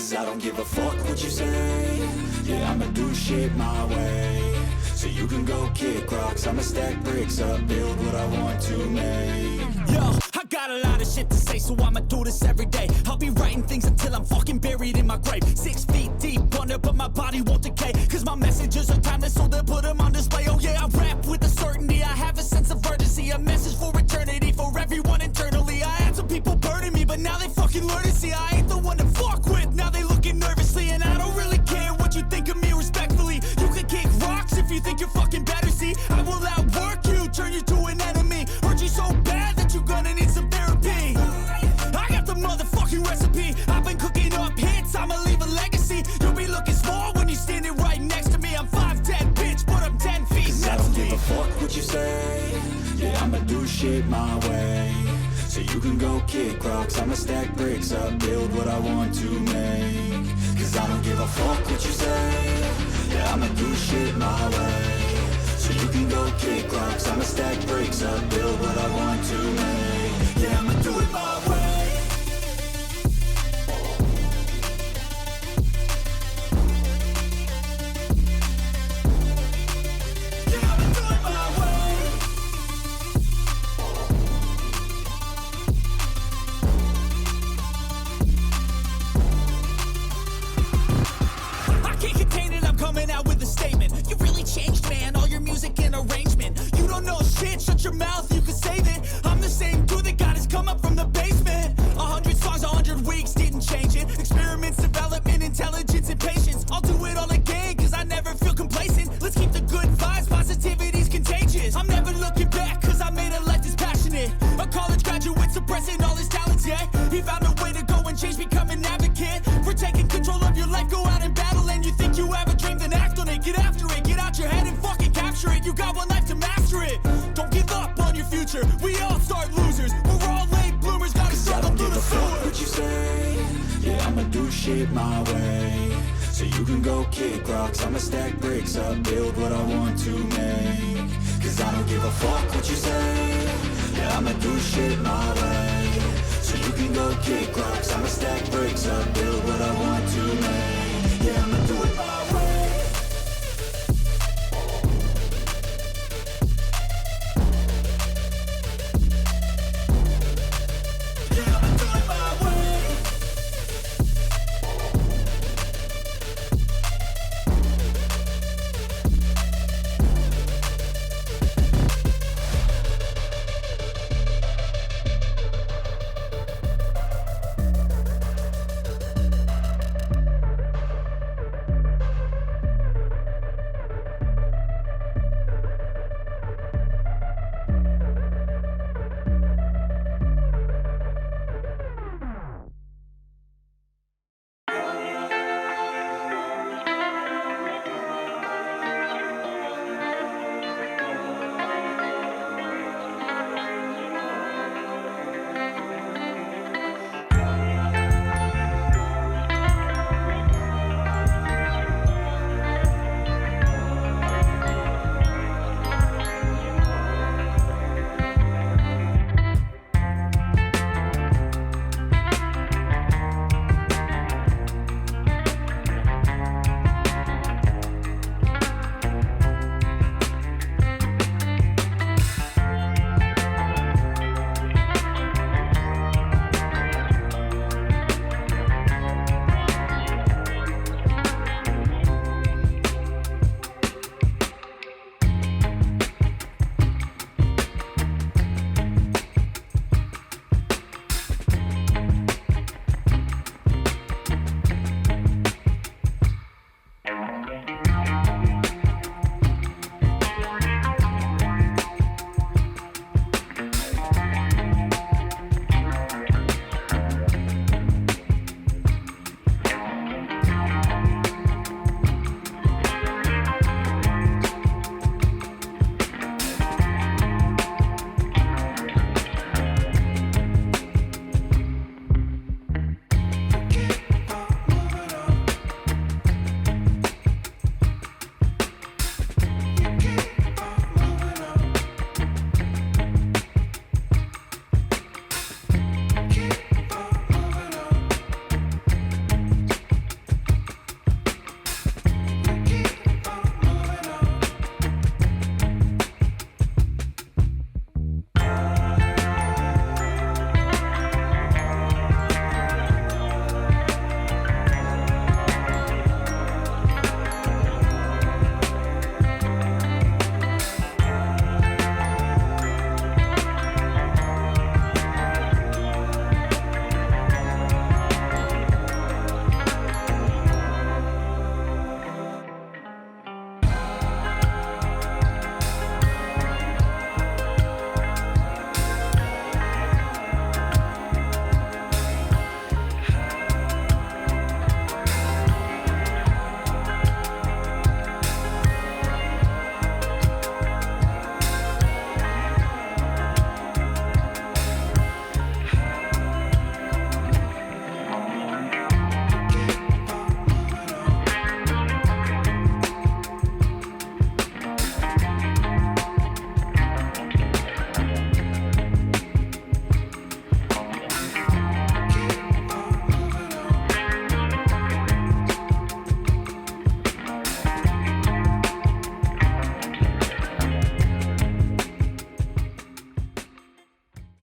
Cause I don't give a fuck what you say. Yeah, I'ma do shit my way. So you can go kick rocks, I'ma stack bricks up, build what I want to make. Yo, I got a lot of shit to say, so I'ma do this every day. I'll be writing things until I'm fucking buried in my grave. 6 feet deep under, but my body won't decay. Cause my messages are timeless, so they'll put them on display. Oh yeah, I rap with a certainty, I have a sense of urgency. A message for eternity, for everyone internally. I had some people burning me, but now they fucking learn to see I ain't the one to fuck with. Now they looking nervously, and I don't really care what you think of me respectfully. You can kick rocks if you think you're fucking better, see. I will outwork you, turn you to an enemy. Hurt you so bad that you're gonna need some therapy. I got the motherfucking recipe. I've been cooking up hits, I'ma leave a legacy. You'll be looking small when you're standing right next to me. I'm 5'10", bitch, but I'm 10 feet. Cause I don't give a fuck what you say. Yeah, I'ma do shit my way. So you can go kick rocks, I'ma stack bricks up, build what I want to make. Cause I don't give a fuck what you say. Yeah, I'ma do shit my way. So you can go kick rocks, I'ma stack bricks up, build what I want to make. Yeah, I'ma do it my way. Yeah, I'ma do it my way. I can't contain it, I'm coming out with a statement. You really changed, man, all your music and arrangement. You don't know shit, shut your mouth, you can save it. I'm the same dude that got his come up from the basement. 100 songs, 100 weeks, didn't change it. Experiments, development, intelligence, and patience. I'll do it all again, cause I never feel complacent. Let's keep the good vibes, positivity's contagious. I'm never looking back, cause I made a life that's passionate. A college graduate suppressing all his talents, yeah. He found a way to go and change, become an advocate. For taking control of your life, go out and battle. And you think you have a dream, then act on it. Get after it, get out your head and fucking capture it. You got one life to master it. Don't give up on your future, we all start losers. We're all late bloomers, gotta struggle through the sewer. What you say? Yeah, I'ma do shit my way. So you can go kick rocks, I'ma stack bricks up, build what I want to make. Cause I don't give a fuck what you say. Yeah, I'ma do shit my way. So you can go kick rocks, I'ma stack bricks up, build